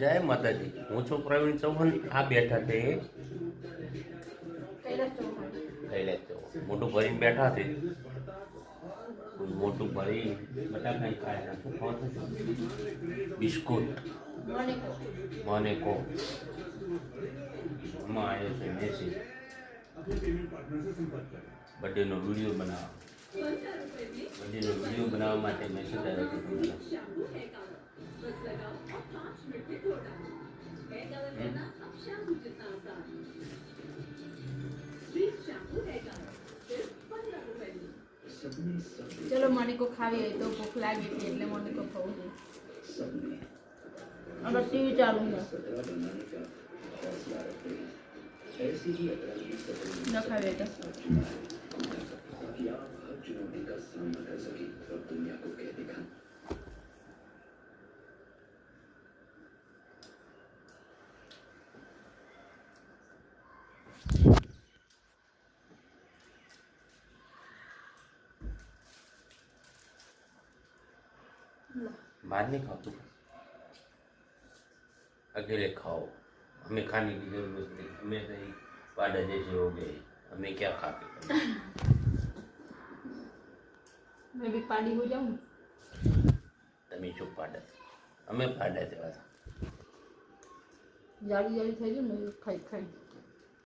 જય માતાજી, હું છું પ્રવીણ ચૌહાણ. આ બેઠા છે કૈલાસ ચૌહાણ. કૈલાસ ચૌહાણ. મોટું ભરીને બેઠા છે. મોટું ભરી બટાકા ખાય. શું ખાવાનું છે? બિસ્કુટ મોનિકો. મોનેકો. આમાં આવ્યો છે મેસેજ. બર્થડેનો વિડીયો બનાવવા. બર્થડેનો વિડીયો બનાવવા માટે મેસેજ આવ્યો છે તમને. ચલો મોનિકો ખાવી હોય તો ભૂખ લાગી હતી એટલે મોનિકો ખાવું છે. અગર ટીવી ચાલુ છે ન ખાવી હોય તો બહાર नहीं खाओ, अकेले खाओ. हमें खाने की जरूरत नहीं. हमें नहीं पाडा जैसे हो गए. हमें क्या खा के मैं भी पानी हो जाऊं. તમે શું પાડા? અમે પાડા છે. જાડી જાડી થઈ ગયું ને ખાઈ ખાઈ